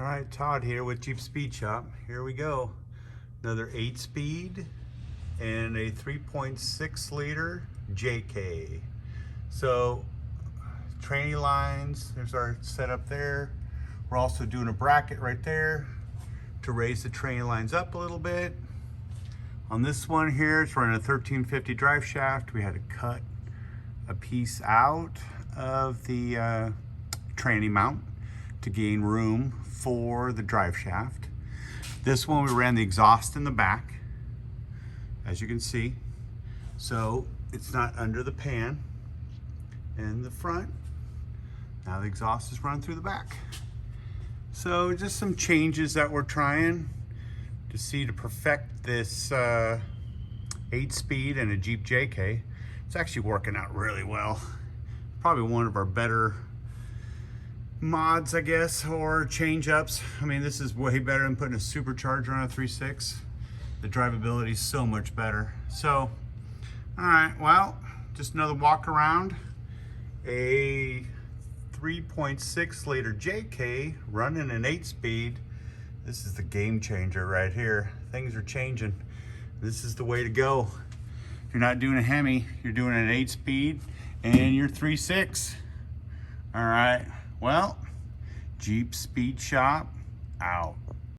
All right, Todd here with Jeep Speed Shop. Here we go. Another 8-speed and a 3.6 liter JK. So, tranny lines, there's our setup there. We're also doing a bracket right there to raise the tranny lines up a little bit. On this one here, it's running a 1350 drive shaft. We had to cut a piece out of the tranny mount to gain room for the drive shaft. This one we ran the exhaust in the back, as you can see, so it's not under the pan. And the front, now the exhaust is running through the back. So just some changes that we're trying to see to perfect this 8-speed and a Jeep JK. It's actually working out really well. Probably one of our better mods, I guess, or change ups. I mean, this is way better than putting a supercharger on a 3.6. The drivability is so much better. So, all right, well, just another walk around. A 3.6 liter JK running an 8-speed. This is the game changer right here. Things are changing. This is the way to go. If you're not doing a Hemi, you're doing an 8-speed and you're 3.6. All right. Well, Jeep Speed Shop out.